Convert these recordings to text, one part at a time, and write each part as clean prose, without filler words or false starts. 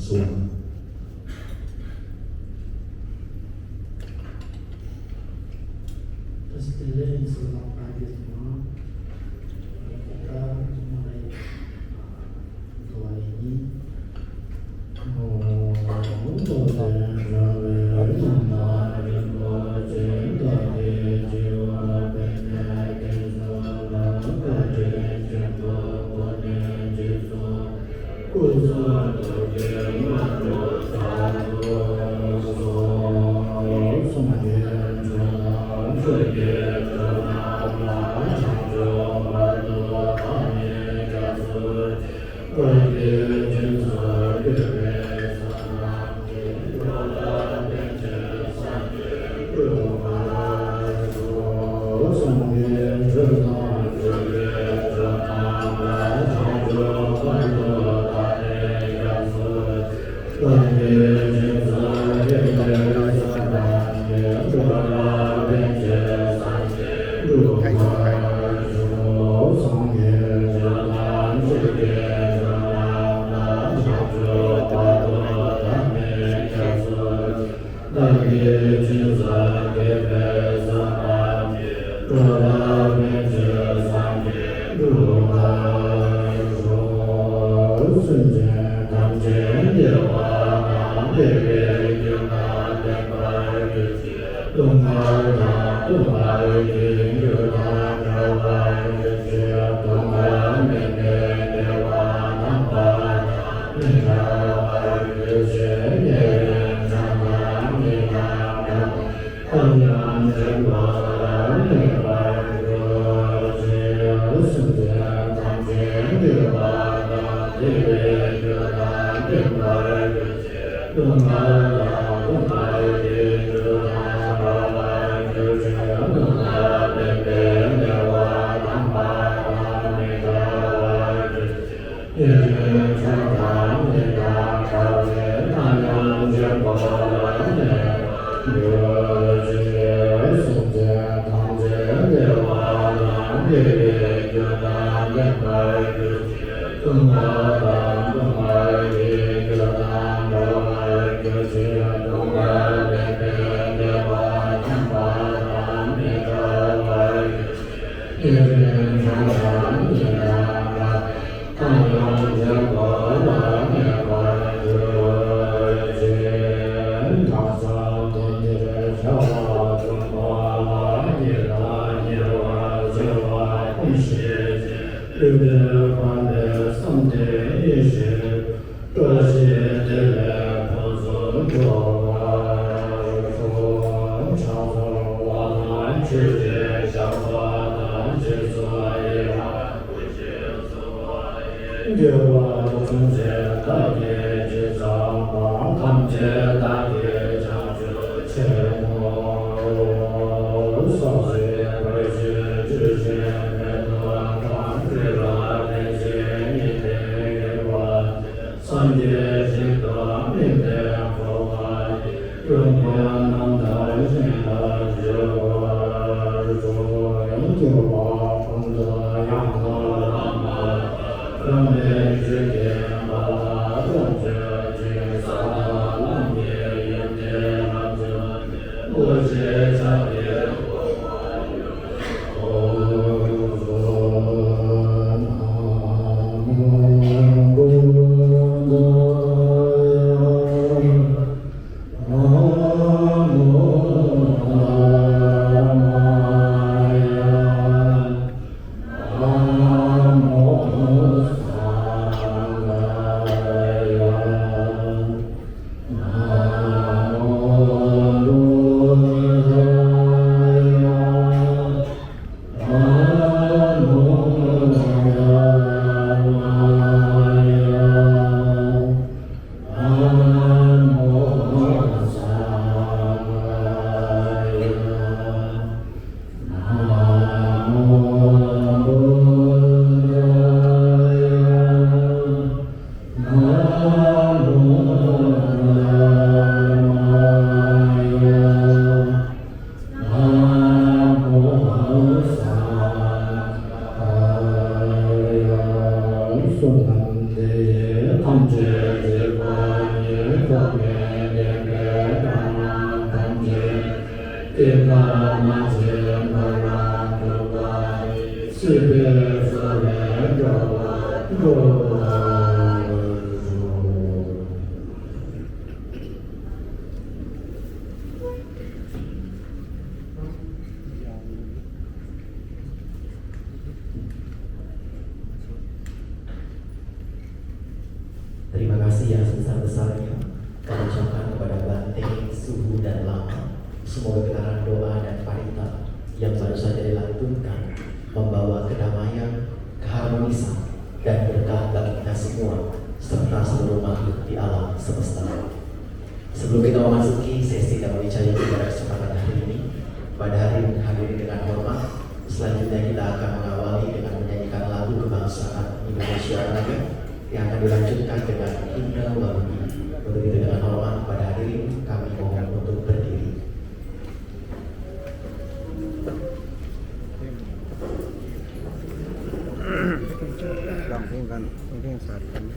说。Pastinya selama pagi semua kita mulai doa ini. Oh Terima kasih yang sebesar-besarnya kami ucapkan kepada Bante, Suhu, dan Lama. Semoga getaran doa dan parita yang baru saja dilantunkan membawa kedamaian, keharmonisan, dan berkah bagi kita semua serta seluruh makhluk di alam semesta. Sebelum kita memasuki sesi Dhamma Wicaya pada kesempatan hari ini, pada hari hadirin dengan hormat, selanjutnya kita akan mengawali dengan menyanyikan lagu kebangsaan Indonesia Raya yang akan dilanjutkan dengan himne Waludi. Untuk itu dengan hormat pada hadirin kami mohon untuk berdiri. Mungkin saat kami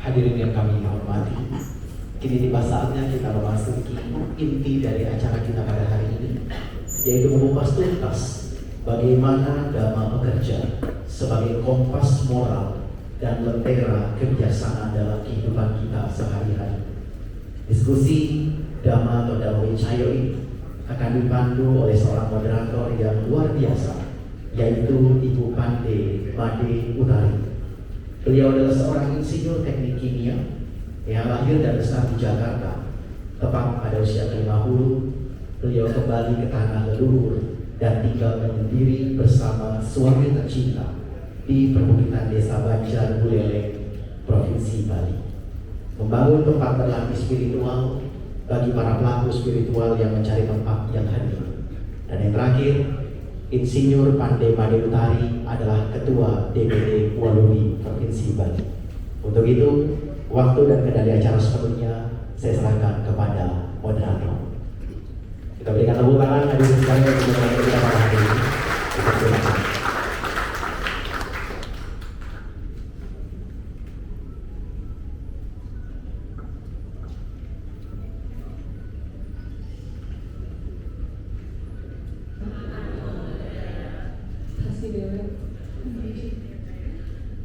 Hadirin yang kami hormati, kini tiba saatnya kita memasuki inti dari acara kita pada hari ini, yaitu mengupas tuntas bagaimana Dhamma bekerja sebagai kompas moral dan lentera kebiasaan dalam kehidupan kita sehari-hari. Diskusi Dhamma atau Dhamma Wicayo ini akan dipandu oleh seorang moderator yang luar biasa, yaitu Ibu Pande Made Utari. Beliau adalah seorang insinyur teknik kimia yang lahir dan besar di Jakarta. Tepat pada usia 50, beliau kembali ke tanah leluhur dan tinggal menyendiri bersama suami tercinta di perbukitan Desa Banjar Buleleng, Provinsi Bali. Membangun tempat berlatih spiritual bagi para pelaku spiritual yang mencari tempat yang hening. Dan yang terakhir, Insinyur Pande Made Utari adalah Ketua DPD Waluri Provinsi Bali. Untuk itu, waktu dan kendali acara sepenuhnya saya serahkan kepada moderator. Kita berikan tepuk tangan hadirin sekalian untuk menemani kita pada hari ini. Silakan.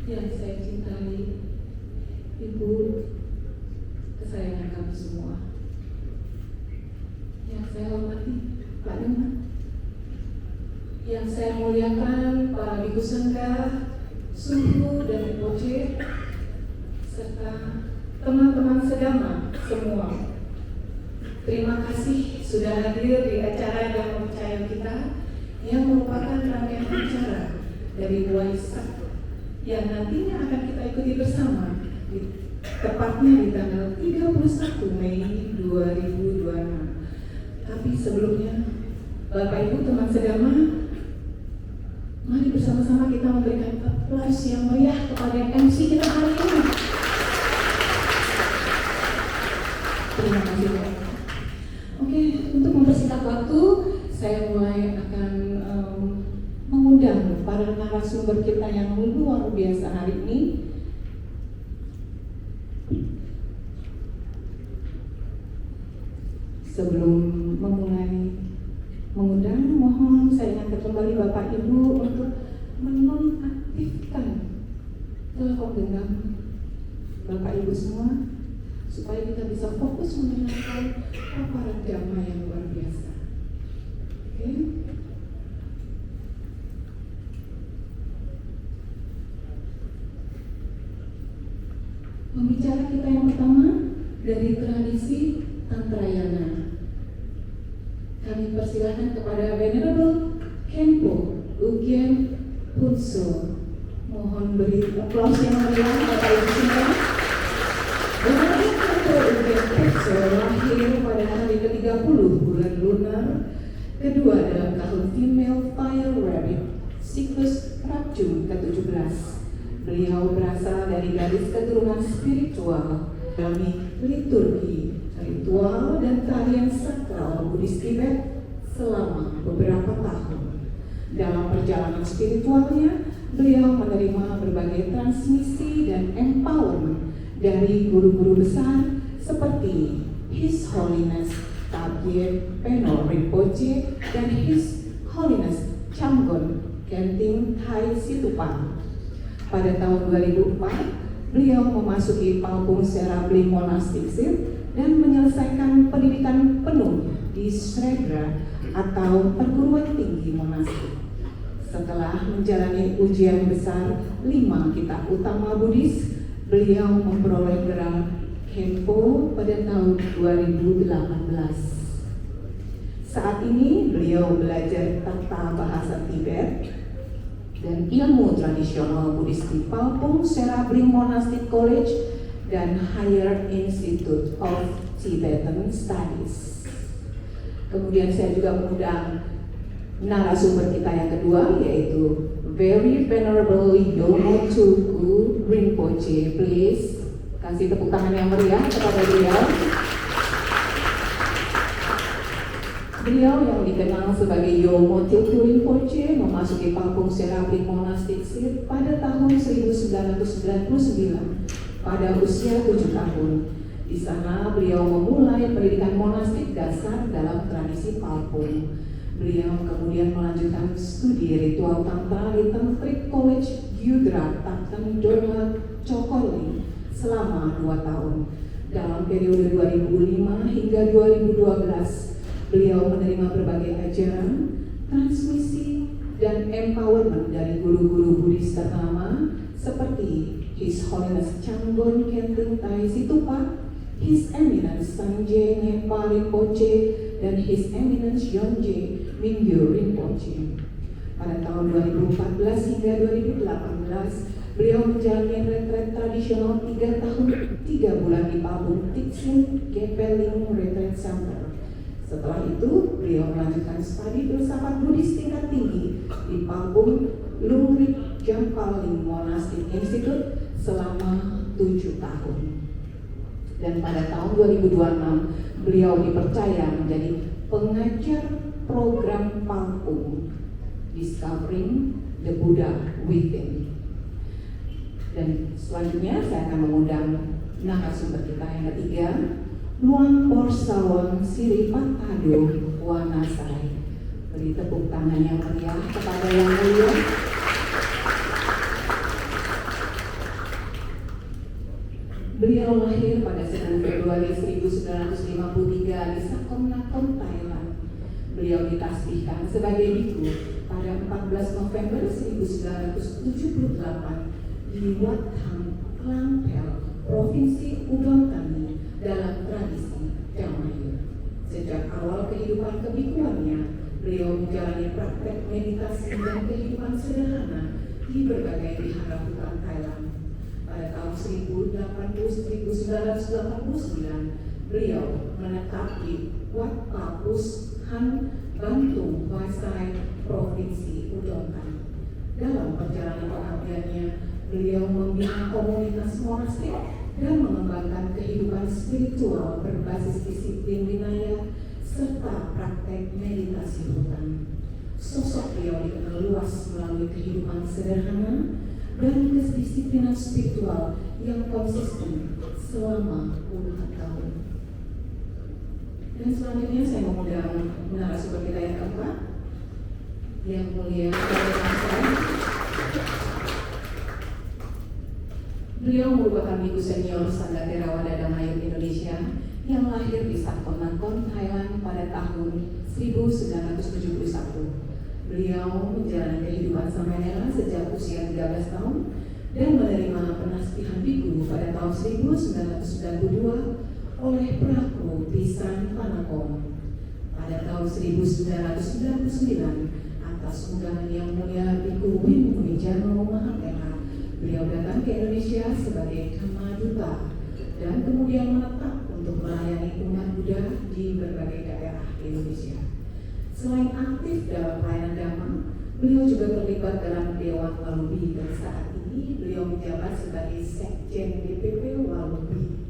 Yang saya cintai, Ibu kesayangan kami semua. Yang saya hormati, Pak Dhamma. Yang saya muliakan para biku sangga, suhu dan Rinpoche, serta teman-teman sedama semua. Terima kasih sudah hadir di acara Dhamma Wicayo kita yang merupakan rangkaian acara dari Waisak yang nantinya akan kita ikuti bersama tepatnya di tanggal 31 Mei 2026. Tapi sebelumnya, Bapak Ibu teman sedama, mari bersama-sama kita memberikan aplaus yang meriah kepada MC kita hari ini. Terima kasih. Oke, untuk mempersingkat waktu, saya mulai akan mengundang para narasumber kita yang luar biasa hari ini. Sebelum memulai mengundang, mohon saya ingatkan kembali Bapak Ibu untuk menonaktifkan telepon genggam Bapak Ibu semua supaya kita bisa fokus mendengarkan paparan Dhamma yang luar biasa. Oke? Pembicara kita yang pertama dari tradisi Tantrayana. Kami persilahkan kepada Venerable Khenpo Ugyen Punso. Mohon beri aplaus yang meriah Bapak Ibu semua. Venerable Khenpo Ugyen Punso lahir pada hari ke-30 bulan lunar kedua dalam tahun female fire rabbit siklus Rapjum ke-17. Beliau berasal dari garis keturunan spiritual dari liturgi, ritual, dan tarian sakral Buddhis Tibet selama beberapa tahun. Dalam perjalanan spiritualnya, beliau menerima berbagai transmisi dan empowerment dari guru-guru besar seperti His Holiness Tabye Penol Rinpoche dan His Holiness Chamgon Kenting Thai Situpan. Pada tahun 2004, beliau memasuki Palpung Serabli Monastic Sir dan menyelesaikan pendidikan penuh di Sredra atau perguruan tinggi monastik. Setelah menjalani ujian besar 5 kitab utama Buddhis, beliau memperoleh gelar Khenpo pada tahun 2018. Saat ini beliau belajar tata bahasa Tibet dan ilmu tradisional Buddhis di Palpung Serabri Monastic College dan Higher Institute of Tibetan Studies. Kemudian saya juga mengundang narasumber kita yang kedua, yaitu Very Venerable Yomo Tulku Rinpoche. Please kasih tepuk tangan yang meriah kepada beliau. Beliau yang dikenal sebagai Yomo Tulku Rinpoche memasuki Palpung Serabri Monastic Sir pada tahun 1999 pada usia 7 tahun. Di sana beliau memulai pendidikan monastik dasar dalam tradisi Palpung. Beliau kemudian melanjutkan studi ritual tantra di Tantric College Gyudra Tantan Dharma Chokorling selama 2 tahun. Dalam periode 2005 hingga 2012, beliau menerima berbagai ajaran, transmisi, dan empowerment dari guru-guru Buddhis ternama seperti His Holiness Changgon Kenting Tai Situpa, His Eminence Sanjay Nyepa Rinpoche, dan His Eminence Yonje Mingyu Rinpoche. Pada tahun 2014 hingga 2018, beliau menjalani retret tradisional 3 tahun 3 bulan di Palbung Tiksin Gepeling Retreat Center. Setelah itu, beliau melanjutkan studi filsafat Buddhis tingkat tinggi di Palbung Lungrik Jampaling Monastic Institute selama 7 tahun. Dan pada tahun 2026, beliau dipercaya menjadi pengajar program Palpung Discovering the Buddha Within. Dan selanjutnya saya akan mengundang narasumber kita yang ketiga, Luang Porsawon Siripatado Wanasai. Beri tepuk tangan yang meriah kepada yang mulia. Beliau lahir pada 9 Februari 1953 di Sakom Nakhon, Thailand. Beliau ditasbihkan sebagai biku pada 14 November 1978 di Wat Hang, Klangpel, Provinsi Udon Thani dalam tradisi Dhammayut. Sejak awal kehidupan kebikuannya, beliau menjalani praktek meditasi dan kehidupan sederhana di berbagai wihara hutan Thailand. Pada tahun 1989, beliau menetap di Wat Papus Han Bantung Wasai, Provinsi Udon Thani. Dalam perjalanan pengabdiannya, beliau membina komunitas monastik dan mengembangkan kehidupan spiritual berbasis disiplin winaya serta praktek meditasi hutan. Sosok beliau dikenal luas melalui kehidupan sederhana dan kedisiplinan spiritual yang konsisten selama puluhan tahun. Dan selanjutnya saya mengundang narasumber kita yang keempat, yang mulia Bapak. Beliau merupakan biku senior Sangga Theravada Dhammayut Indonesia yang lahir di Sakom Nakhon, Thailand pada tahun 1971. Beliau menjalani kehidupan samanera sejak usia 13 tahun dan menerima penasbihan biku pada tahun 1992 oleh Praku Pisan Panakom. Pada tahun 1999, atas undangan yang mulia Biku Win Wijarno Mahatera, beliau datang ke Indonesia sebagai Dhamma Duta dan kemudian menetap untuk melayani umat Buddha di berbagai daerah Indonesia. Selain aktif dalam pelayanan dhamma, beliau juga terlibat dalam Dewan Walubi dan saat ini beliau menjabat sebagai Sekjen DPP Walubi.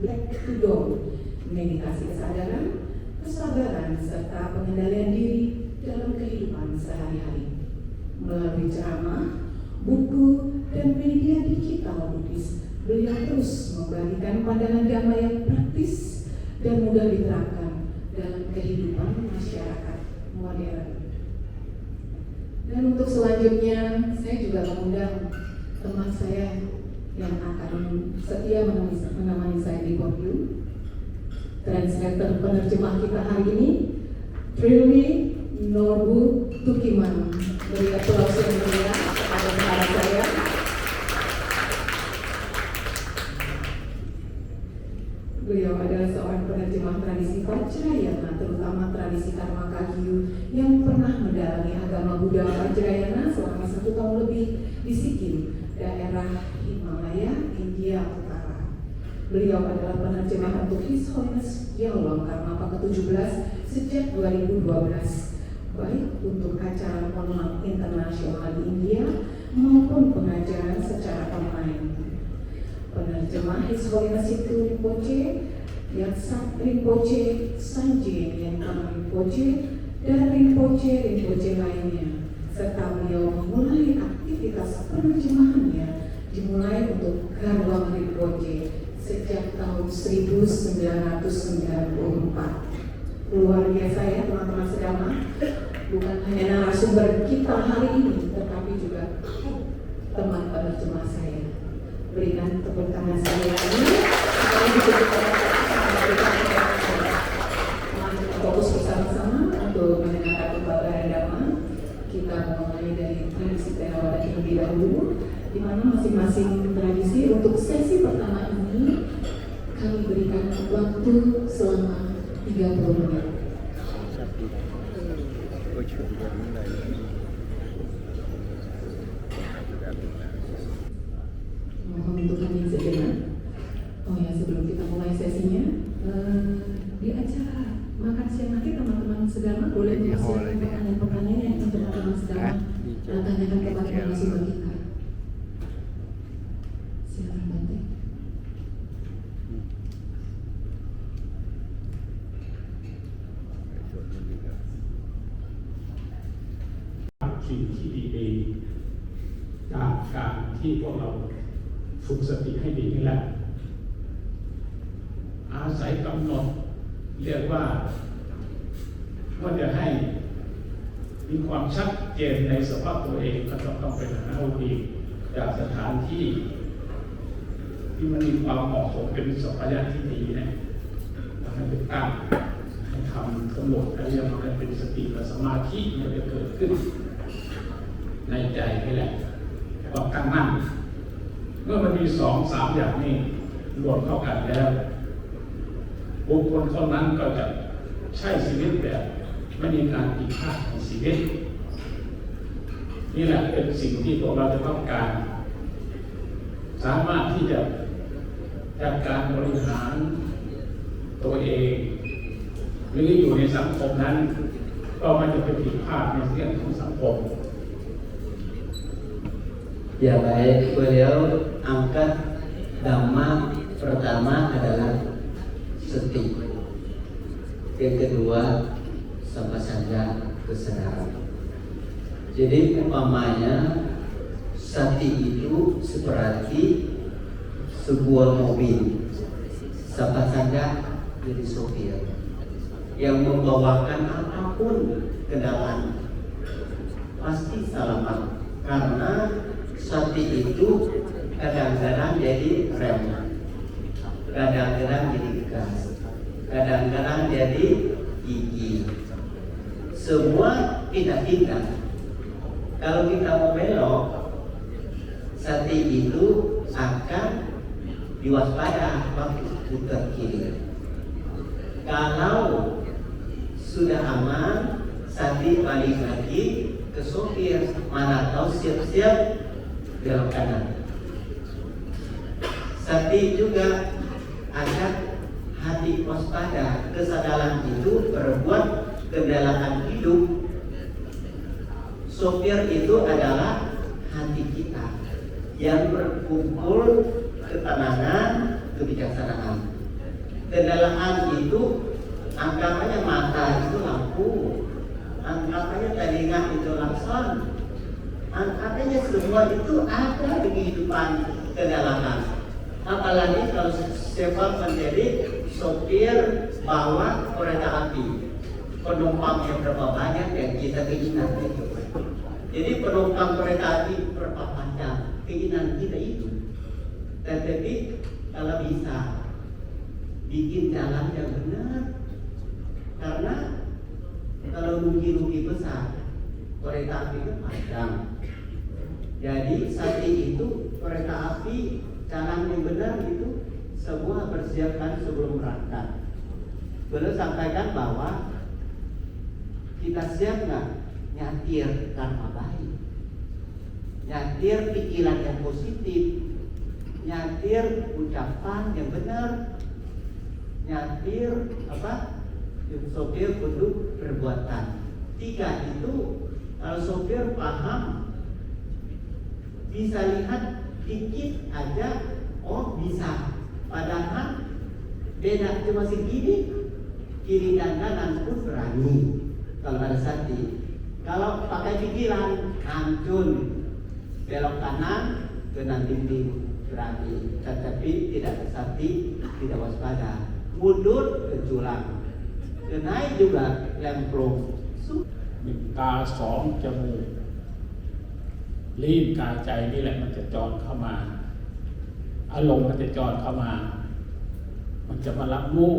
Black to Dawn, meditasi kesadaran, kesabaran, serta pengendalian diri dalam kehidupan sehari-hari. Melalui ceramah, buku, dan media digital Buddhis, beliau terus membagikan pandangan dhamma yang praktis dan mudah diterapkan dalam kehidupan masyarakat modern. Dan untuk selanjutnya, saya juga mengundang teman saya yang akan setia menemani saya di podium, translator penerjemah kita hari ini, Trilly Norbu Tukiman. Beri aplaus yang meriah kepada sahabat saya. Beliau adalah seorang penerjemah tradisi Vajrayana, terutama tradisi Karma Kagyu, yang pernah mendalami agama Buddha Vajrayana selama 1 tahun lebih di Sikkim, daerah Himalaya, India Utara. Beliau adalah penerjemah untuk His Holiness Yalom Karmapa ke-17 sejak 2012, baik untuk acara online internasional di India maupun pengajaran secara online. Penerjemah His Holiness Situ Rinpoche, Yatsat Rinpoche, Sanjay Nyepa Rinpoche, dan rinpoche lainnya, serta beliau memulai aktivitas penerjemahannya dimulai untuk Garwang Rinpoche sejak tahun 1994. Luar biasa ya teman-teman sedama, bukan hanya narasumber kita hari ini, tetapi juga teman penerjemah saya. Berikan tepuk tangan saya lagi. Kita fokus bersama-sama untuk mendengarkan pembahasan Dhamma. Kita mulai dari tradisi Theravada terlebih dahulu, di mana masing-masing tradisi untuk sesi pertama ini kami berikan waktu selama 30 menit. Mohon untuk kami sejenak. Oh ya, sebelum kita mulai sesinya, di acara makan siang nanti teman-teman sedama boleh mempersiapkan pertanyaan-pertanyaan yang untuk teman-teman sedama tanyakan kepada narasumber kita. Silakan Bante.สิ่งที่ดีๆจากการที่พวกเราฝึกสติให้ดีนี่แหละอาศัยกำหนดเรียกว่าจะให้มีความชัดเจนในสภาพตัวเองก็ต้องเป็นหาวิธีจากสถานที่มันมีความเหมาะสมเป็นสัพพะที่ดีนะให้เป็นตั้งให้ทำกำหนดอะไรอย่างนี้เป็นสติและสมาธิมันจะเกิดขึ้นในใจนี่แหละความตั้งมั่นเมื่อมันมี2-3 อย่างนี้รวมเข้ากันแล้วบุคคลคนนั้นก็จะใช้ชีวิตแบบไม่มีการผิดพลาดในชีวิตนี่แหละเป็นสิ่งที่พวกเราจะต้องการสามารถที่จะจัดการบริหารตัวเองหรืออยู่ในสังคมนั้นก็ไม่จะไปผิดพลาดในเรื่องของสังคม Ya baik, beliau angkat dhamma pertama adalah sati, yang kedua sampasanja kesadaran. Jadi umpamanya sati itu seperti sebuah mobil, sampasanja jadi sopir yang membawakan apapun kendaraan pasti selamat karena sati itu kadang-kadang jadi rem, kadang-kadang jadi gas, kadang-kadang jadi gigi. Semua pindah-pindah. Kalau kita mau belok, sati itu akan diwaspada waktu putar kiri. Kalau sudah aman, sati balik lagi ke sopir, mana tahu siap-siap belok kanan. Sati juga agar hati waspada, kesadaran itu berbuat kendalian hidup. Sopir itu adalah hati kita yang berkumpul ketenangan, kebijaksanaan. Kendalian itu anggapannya mata itu lampu, anggapannya telinga itu lakson. Artinya semua itu ada di kehidupan kedalaman. Apalagi kalau sebab menjadi sopir bawa kereta api, penumpang yang berapa banyak yang kita keinginan itu. Jadi penumpang kereta api berapa banyak keinginan kita itu. Tetapi kalau bisa bikin jalan yang benar, karena kalau rugi-rugi besar kereta api itu panjang. Jadi sati itu kereta api jalan yang benar itu semua persiapkan sebelum berangkat. Beliau sampaikan bahwa kita siap nggak nyatir karma baik, nyatir pikiran yang positif, nyatir ucapan yang benar, nyatir sopir untuk perbuatan. 3 itu kalau sopir paham, bisa lihat dikit aja, oh bisa. Padahal beda cuma segini, kiri dan kanan pun berani. kalau ada sati. Kalau pakai pikiran, hancur, belok kanan, kena dinding berani. Tetapi tidak sati, tidak waspada, mundur ke jurang, kenaik juga lemplung. 1 ตา 2 จมูก ลิ้น กาย ใจนี่แหละมันจะจรเข้ามา อารมณ์มันจะจรเข้ามา มันจะมารับรู้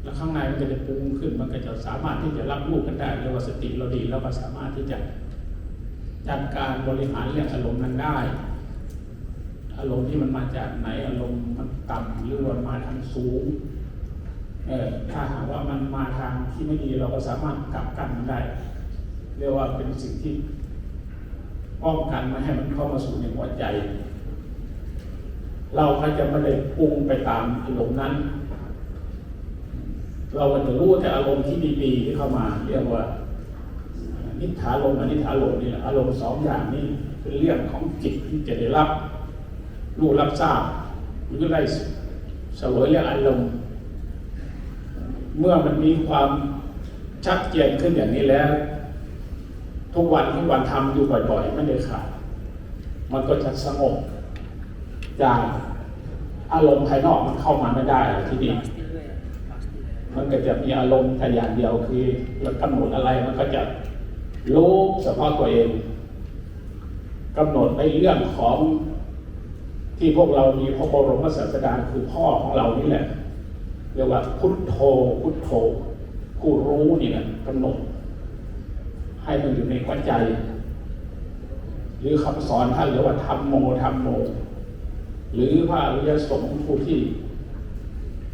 แล้วข้างในมันก็จะปรุงขึ้น มันก็จะสามารถที่จะรับรู้กันได้เรียกว่าสติเราดีแล้วก็สามารถที่จะจัดการบริหารเรื่องอารมณ์นั้นได้ อารมณ์ที่มันมาจากไหน อารมณ์มันต่ำหรือว่ามาทางสูง ถ้าหากว่ามันมาทางที่ไม่ดีเราก็สามารถกลับกันมันได้ เรียกว่าเป็นสิ่งที่ป้องกันไม่ให้มันเข้ามาสู่ในหัวใจ เราก็จะไม่ได้ปรุงไปตามอารมณ์นั้น เราก็จะรู้แต่อารมณ์ที่ดีๆที่เข้ามาเรียกว่านิทธารมณ์อนิทธารมณ์นี่แหละอารมณ์2 อย่างนี้เป็นเรื่องของจิตที่จะได้รับรู้รับทราบหรือได้เสวยเรื่องอารมณ์เมื่อมันมีความชัดเจนขึ้นอย่างนี้แล้วทุกวันทำอยู่บ่อยๆไม่ได้ขาดมันก็จะสงบจากอารมณ์ภายนอกมันเข้ามาไม่ได้ทีนี้มันก็จะมีอารมณ์แต่อย่างเดียวคือเรากำหนดอะไรมันก็จะรู้เฉพาะตัวเองกำหนดในเรื่องของที่พวกเรามีพระบรมศาสดาคือพ่อของเรานี่แหละเรียกว่าพุทโธพุทโธผู้รู้นี่นะกำหนดให้มันอยู่ในหัวใจหรือคำสอนท่านเรียกว่าธัมโมธัมโมหรือพระอริยสงฆ์ผู้ที่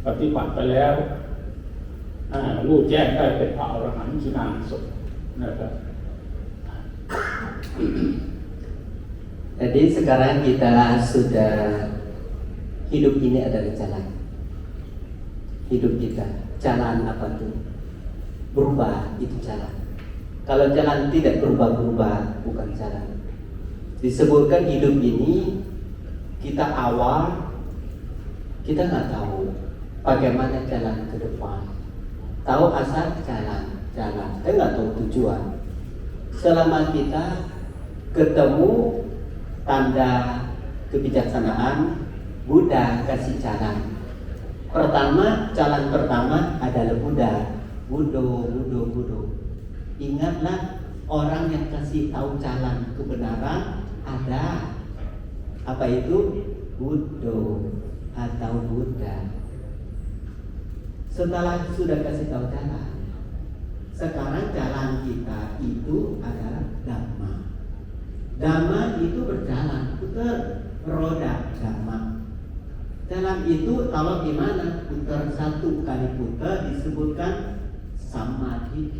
ปฏิบัติไปแล้วรู้แจ้งได้เป็นพระอรหันต์ขีณาสงฆ์นะครับ Jadi sekarang kita sudah hidup ini adalah jalan. Hidup kita jalan apa tuh? Berubah itu jalan. Kalau jalan tidak berubah-berubah bukan jalan. Disebutkan hidup ini kita awal kita nggak tahu bagaimana jalan ke depan. Tahu asal jalan, kita nggak tahu tujuan. Selama kita ketemu tanda kebijaksanaan, Buddha kasih jalan. Jalan pertama adalah Buddha. Buddha. Ingatlah orang yang kasih tahu jalan kebenaran ada. Apa itu? Buddha atau Buddha. Setelah sudah kasih tahu jalan, sekarang jalan kita itu adalah Dhamma. Dhamma itu berjalan, putar roda Dhamma. Jalan itu kalau gimana? Putar 1 kali putar disebutkan samadhi.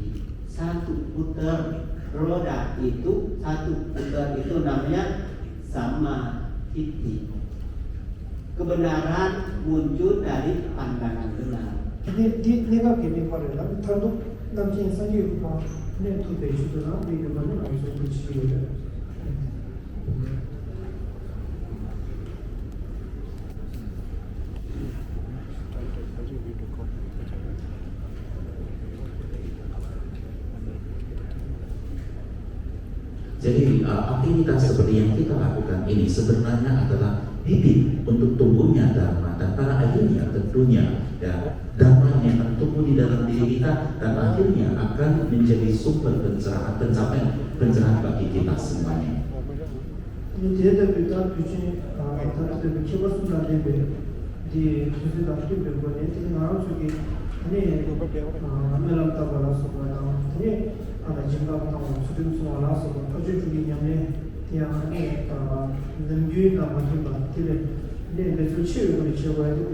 1 putar roda itu 1 putar itu namanya samadhi. Kebenaran muncul dari pandangan benar. 내가 개명하려면 단독 남친 사유가 그냥 두 배주도나 이거는 아니죠 그치기를. Jadi aktivitas seperti yang kita lakukan ini sebenarnya adalah bibit untuk tumbuhnya Dhamma, dan pada akhirnya tentunya ya, Dhamma yang akan tumbuh di dalam diri kita dan akhirnya akan menjadi sumber pencerahan, pencerahan bagi kita semuanya. 대대비다 규진 다들 키버스나 레벨 디 규진다 키베고네 티나 저기 아니 아메람타 발라서 가다 아니 진가부터 수준수 알아서 터질 중이냐면 티아니 능규나 맞은 거 티레 네 매주 치료를 지어야 되고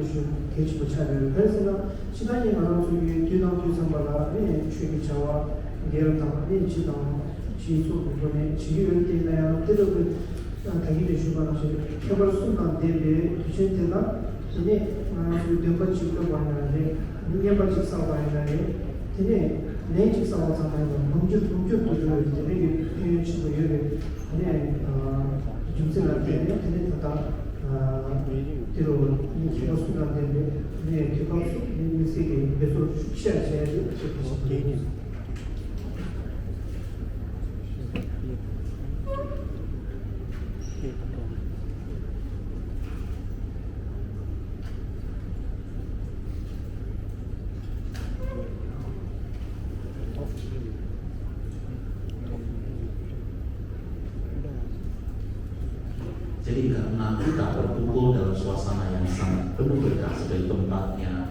계시고 차를 그래서 시간이 많아 저기 뒤나 뒤상발라 네 취미 자와 예를 네 지당 지수 부분에 지휘를 때나야 때를 당기를 주관하시 개발 순간 대비 규진되나 이제 대파 지구가 완전히 능력을 직사와야지 이제 내 직사와서는 공주 도주를 이제 이 친구 여기 아니 중생할 때 이제 다 뒤로 이 기가 순간 대비 네 기가 이 세계 배수 취하셔야지 Jadi karena kita berkumpul dalam suasana yang sangat penuh berkah sebagai tempatnya,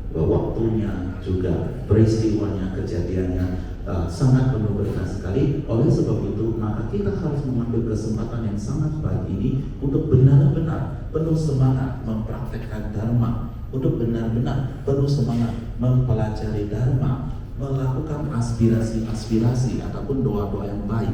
waktunya, juga peristiwanya, kejadiannya sangat penuh berkah sekali. Oleh sebab itu, maka kita harus mengambil kesempatan yang sangat baik ini untuk benar-benar penuh semangat mempraktekkan Dharma, untuk benar-benar penuh semangat mempelajari Dharma, melakukan aspirasi-aspirasi ataupun doa-doa yang baik